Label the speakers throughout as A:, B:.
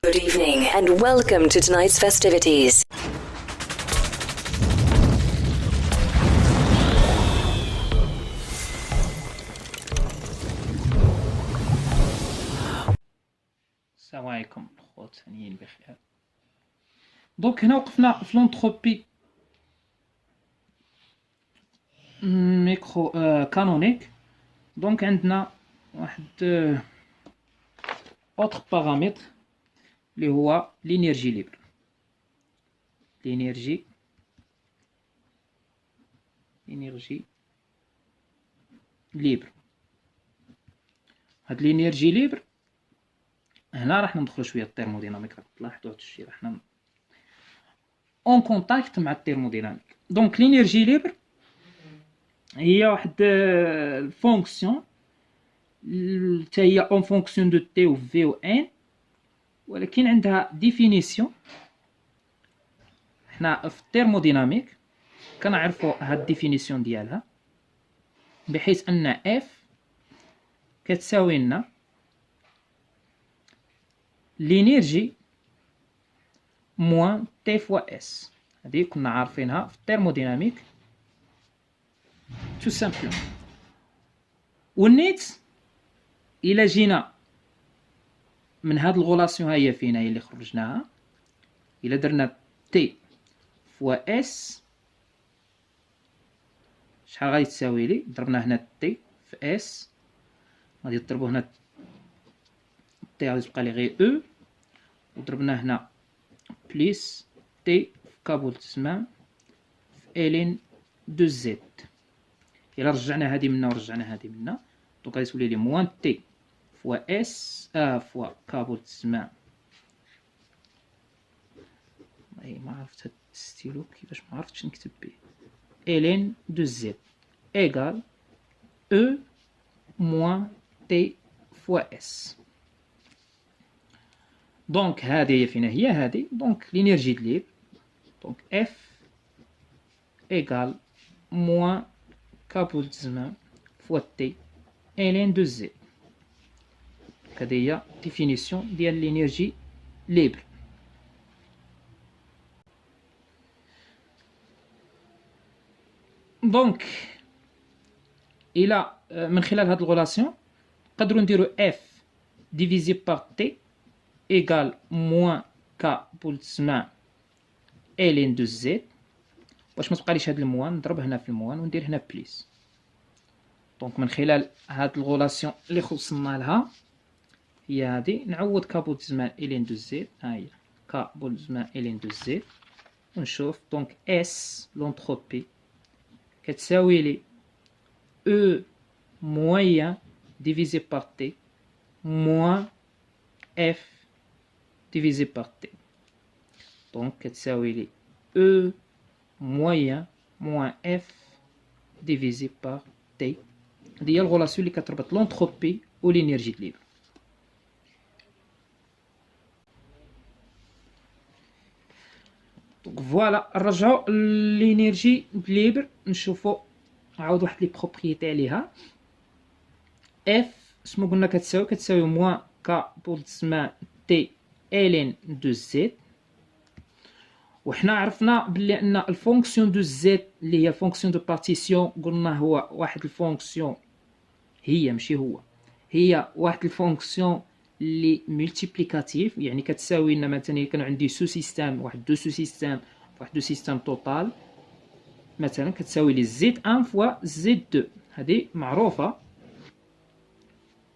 A: Good evening and welcome to tonight's festivities.
B: السلام عليكم الخوت هانيين بخير. دونك هنا وقفنا في لونتروبي ميكرو كانونيك. دونك عندنا واحد اوتر بارامتر اللي هو لينيرجي ليبر. لينيرجي ليبر. هاد لينيرجي ليبر هنا راح ندخلو شويه التيرموديناميك. راك تلاحظوا هادشي راحنا اون كونتاكت مع التيرموديناميك. دونك لينيرجي ليبر هي واحد الفونكسيون حتى هي اون فونكسيون دو تي و في و ان، ولكن عندها ديفينيسيون. حنا في التيرموديناميك كنعرفوا هاد الديفينيسيون ديالها، بحيث ان اف كتساوي لنا لينيرجي موان تي فوا اس. هذه كنا عارفينها في التيرموديناميك تو سامبلوم. والنيت الا جينا من هاد الغولاسيون هي فينا هي اللي خرجناها، الا درنا تي فوا اس شحال غادي تساوي لي؟ ضربنا هنا تي في اس، غادي نضربو هنا تي غادي تبقى لي غير او، وضربنا هنا بليس تي في كابول الزمان في الين دو زد. الا رجعنا هادي منا ورجعنا هادي منا، دونك غادي تولي لي موان تي فوا اس فوا كابول الزمان. والله ما عرفت هاد الستيلو كيفاش ما عرفتش نكتب به. الين دو زد ايغال او موان تي فوا اس. دونك هذه هي فينا هي هذه. دونك لينيرجي د ليبر دونك اف ايغال موان كابول الزمان فوا تي الين دو زد. هذه هي ديفينيسيون ديال لينيرجي ليبر. دونك الى من خلال هاد الغولاسيون نقدروا نديرو اف ديفيزي بار تي ايغال موان كا بول الزمان الين دو زد. باش ما تبقاليش هاد الموان نضرب هنا في الموان وندير هنا بليس. دونك من خلال هاد الغولاسيون اللي خلصنا لها هي هادي، نعوض كا بول الزمان الين دو زد. ها هي كا بول الزمان الين دو زد، ونشوف دونك اس لونتروبي كتساوي لي او موين ديفيزي بار تي موان اف ديفيزي بار تي. دونك كتساوي لي او موين موان اف ديفيزي بار تي. هذه هي الغولاسيون اللي كتربط لونتروبي و لينيرجي د ليبر. دونك فوالا نرجعو لينيرجي د ليبر، نشوفو نعاود واحد لي بروبريتي عليها. اف شنو قلنا كتساوي موان كا بول الزمان تي الين دو زد. وحنا عرفنا بلي ان الفونكسيون دو زد اللي هي فونكسيون دو بارتيسيون قلنا هو واحد الفونكسيون، هي ماشي هو، هي واحد الفونكسيون اللي ملتيبليكاتيف، يعني كتساوي لنا مثلا كانوا عندي سو سيستيم واحد دو سو سيستيم واحد دو سيستيم توتال، مثلا كتساوي لي زد ان فوا زد دو. هذه معروفه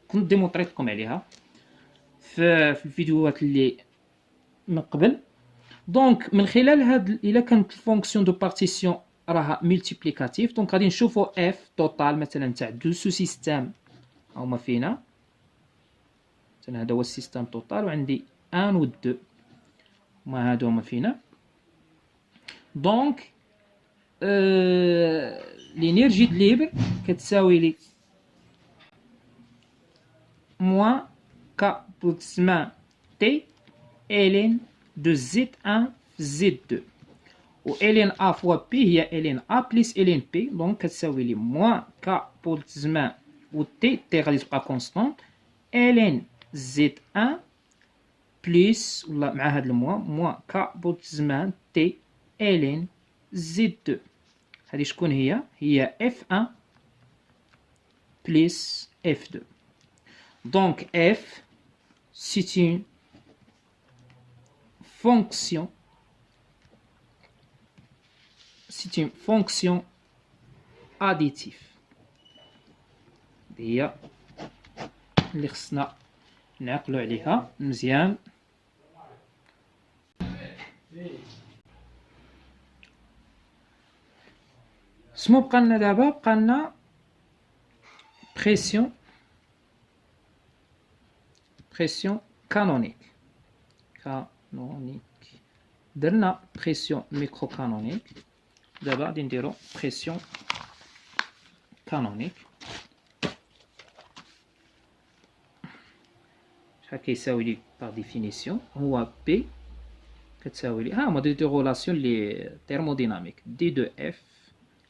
B: كنت ديمونطريت لكم عليها في الفيديوهات اللي من قبل. دونك من خلال هاد الا كانت الفونكسيون دو بارتيسيون راها ملتيبليكاتيف، دونك غادي نشوفوا اف توتال مثلا تاع دو سو سيستيم هما فينا. مثلا هذا هو السيستيم توتال وعندي ان و دو هما هادو هما فينا. دونك لينيرجي د ليبر كتساوي لي موان كا بول الزمان تي الين دو زد ان زد دو، و الين ا فوا بي هي الين ا بليس الين بي. دونك كتساوي لي موان كا بول الزمان و تي غادي تبقى كونستانت الين زد ان بليس ولا مع هاد الموا موان ك بولتزمان تي الين زد 2. هادي شكون هي اف 1 بليس اف 2. دونك اف c'est une fonction additive. هي اللي خصنا نعقلوا عليها مزيان. سمو بقى لنا دابا بقى لنا بريسيون كانونيك. درنا بريسيون ميكرو كانونيك، دابا غادي نديرو بريسيون كانونيك. شحال كيساوي لي باغ ديفينيسيون؟ هو بي كتساوي لي هما دي غولاسيون لي تhermodynamique دي دو اف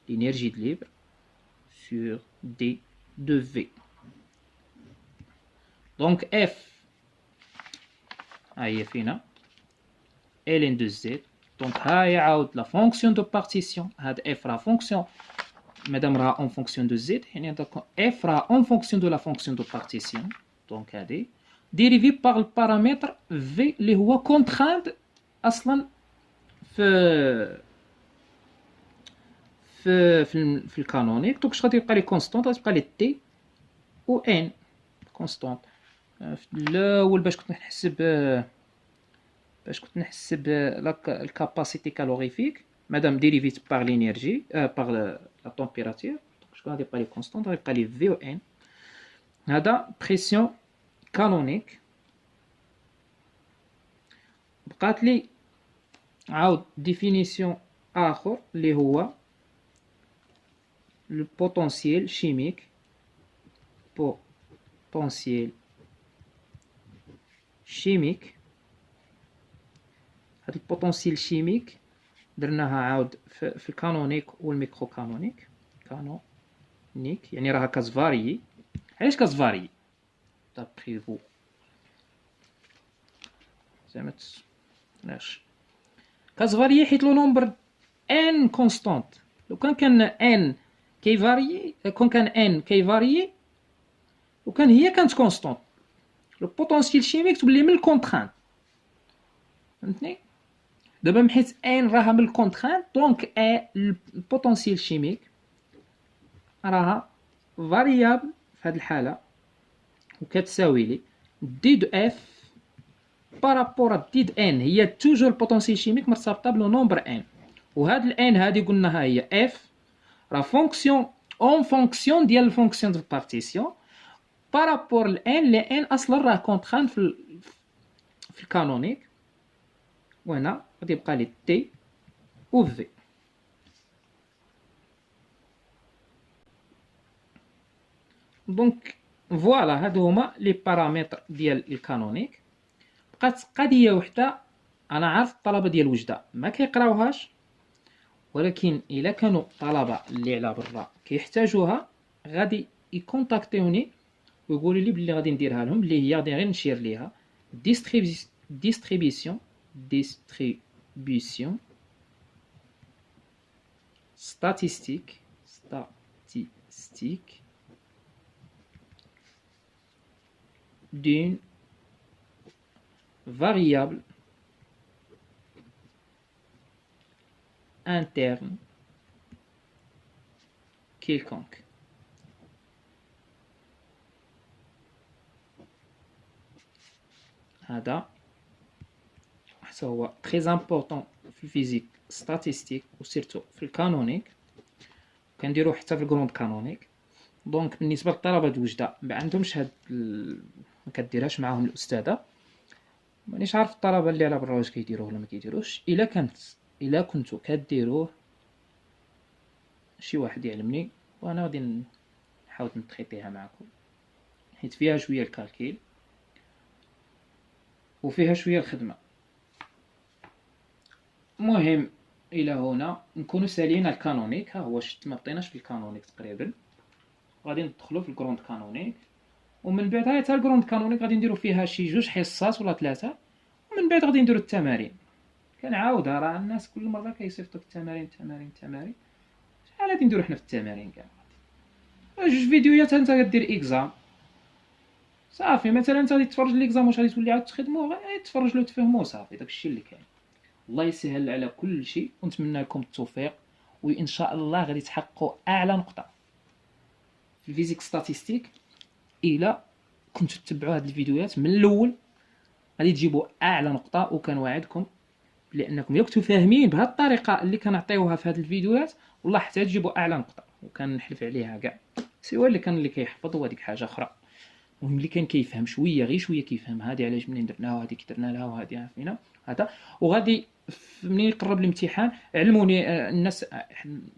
B: l'énergie de libre sur D de V. Donc F هي فينا ln de Z. Donc هاي عاود la fonction de partition. هاد F راه fonction مادام راه en fonction de Z يعني F راه en fonction de la fonction de partition. Donc هادي dérivé par le paramètre V اللي هو contraint اصلا في الكانونيك. دونك اش غادي يبقى لي كونستونط؟ غادي يبقى لي تي و ان كونستونط. في الاول باش كنت نحسب الكاباسيتي كالوريفيك مادام ديريفيت باغ لينيرجي باغ لا طومبيراتور. دونك غادي يبقى لي كونستونط، غادي يبقى لي في و ان. هذا بريسيون كانونيك. بقات لي عاود ديفينيسيون اخر اللي هو le potentiel chimique. هاد البوتنسيال شيميك درناها عاود في الكانونيك والميكرو كانونيك. كانونيك يعني راها كازفاريي. علاش كازفاريي دابري فو؟ زعما علاش كازفاريي؟ حيت لو نومبر ان كونستانت. لو كان ان كيفاريي، كون كان ان كيفاريي وكان هي كانت كونستانت، لو بوتونسييل شيميك تولي من الكونترانت. فهمتني؟ دابا من حيت ان راها من الكونترانت دونك البوتونسييل شيميك راها فاريابل في هذه الحاله وكتساوي لي دي دو اف بارابور دي دو ان. هي توجور البوتونسييل شيميك مرتبطه بلو نومبر ان، وهاد الان هادي قلنا ها هي اف راه فونكسيون اون فونكسيون ديال الفونكسيون دو بارتيسيون بارابور لان لان اصلا راه كونتران في الكانونيك. وهنا غادي يبقى لي تي و في. دونك فوالا هادو هما لي بارامتر ديال الكانونيك. بقات قضيه وحده انا عارف الطلبه ديال وجده ما كيقراوهاش، ولكن الا كانوا طلبه اللي على برا كيحتاجوها غادي يكونتاكتيوني ويقولوا لي بلي غادي نديرها لهم، اللي هي غادي غير نشير ليها distribution statistique d'une variable interne quelconque. هذا هو très important في الفيزيك ستاتيستيك وسيرتو في الكانونيك، كنديروه حتى في الكروند كانونيك. دونك بالنسبه للطلبه د وجده ما عندهمش هاد ما كديرهاش معاهم الاستاذه، مانيش عارف الطلبه اللي على برا واش كيديروه ولا ما كيديروش. الا كنتو كديروه شي واحد يعلمني وانا غادي نحاول نتريتيها معكم، حيت فيها شويه الكالكيل وفيها شويه الخدمه. المهم الى هنا نكونوا ساليين الكانونيك. ها هو شفت ما بطيناش في الكانونيك تقريبا، غادي ندخلوا في الكروند كانونيك، ومن بعد حتى الكروند كانونيك غادي نديروا فيها شي 2 حصات ولا 3 ومن بعد غادي نديرو التمارين. كنعاودها، راه الناس كل مره كيصيفطوا التمارين. شحال غادي نديرو حنا في التمارين كاع؟ جوج فيديوهات انت كدير اكزام صافي. مثلا انت غادي تفرج ليكزام، واش غادي تولي عاود تخدمو؟ غادي تفرج له تفهمو صافي. داكشي اللي كاين. الله يسهل على كل شيء، ونتمنى لكم التوفيق، وان شاء الله غادي تحققوا اعلى نقطه في الفيزيك ستاتيستيك. الى كنتوا تتبعوا هاد الفيديوهات من الاول غادي تجيبوا اعلى نقطه، وكنوعدكم لانكم الا كنتوا فاهمين بهذه الطريقه اللي كنعطيوها في هاد الفيديوهات، والله حتى تجيبوا اعلى نقطه. وكنحلف عليها كاع، سوا اللي كان اللي كيحفظ وهذيك حاجه اخرى. المهم اللي كان كيفهم شويه، غير شويه كيفهم، هذه علاش منين درناها، وهذه كي درنا لها، وهذه عارفينها هذا. وغادي منين يقرب الامتحان علموني الناس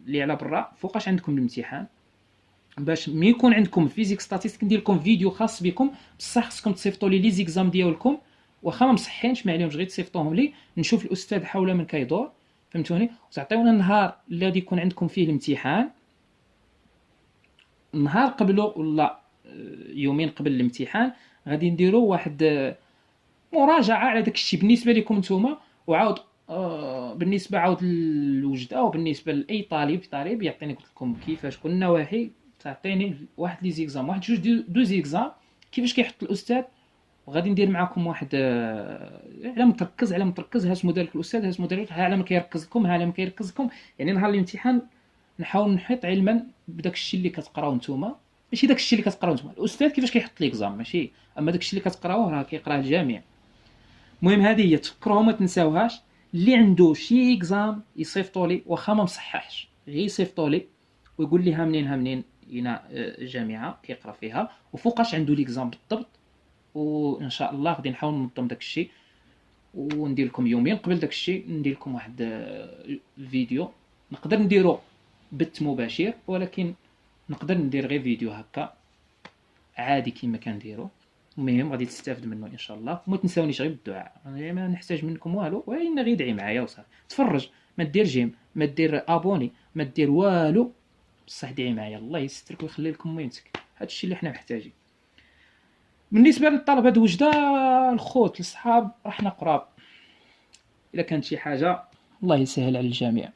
B: اللي على برا فوقاش عندكم الامتحان، باش ملي يكون عندكم فيزيك ستاتيستيك ندير لكم فيديو خاص بكم. بصح خصكم تصيفطوا لي زيكزام ديالكم، واخا ما مصحينش ما عليهمش، غير تصيفطوهم لي نشوف الاستاذ حول من كيدور، فهمتوني؟ وتعطيونا النهار اللي غادي يكون عندكم فيه الامتحان، نهار قبله ولا يومين قبل الامتحان غادي نديروا واحد مراجعه على داك الشيء بالنسبه لكم نتوما. وعاود بالنسبه عاود للوجده، وبالنسبه لاي طالب يعطيني، قلت لكم كيفاش كل النواحي، تعطيني واحد لي زيكزام، واحد جوج دو زيكزام كيفاش كيحط الاستاذ. وغادي ندير معكم واحد على متركز ها اسمو دارك الاستاذ، ها اسمو دارك، ها على ما كيركز لكم، ها على ما كيركز لكم. يعني نهار الامتحان نحاول نحيط علما بداك الشيء اللي كتقراو نتوما، ماشي داك الشيء اللي كتقراو نتوما الاستاذ كيفاش كيحط ليكزام ماشي، اما داك الشيء اللي كتقراوه راه كيقراه الجميع. المهم هذه هي، تفكروها ما تنساوهاش. اللي عنده شي اكزام يصيفطوا لي، واخا ما مصححش غير يصيفطوا لي ويقول لي ها منين هنا جامعه كيقرا فيها وفوقاش عنده ليكزام بالضبط. وان شاء الله غادي نحاول ننظم داك الشيء، وندير لكم يومين قبل داك الشيء ندير لكم واحد الفيديو. نقدر نديرو بث مباشر، ولكن نقدر ندير غير فيديو هكا عادي كيما كنديرو. المهم غادي تستافد منه ان شاء الله. وما تنساونيش غير بالدعاء، يعني ما نحتاج منكم والو، وإلا غير دعي معايا وصافي. تفرج، ما دير جيم، ما دير ابوني، ما دير والو، بصح دعي معايا. الله يسترك ويخلي لكم ميمتك. هذا الشيء اللي حنا محتاجين. بالنسبه للطلبه د وجده، الخوت الصحاب، راحنا قراب. الا كانت شي حاجه الله يسهل على الجميع.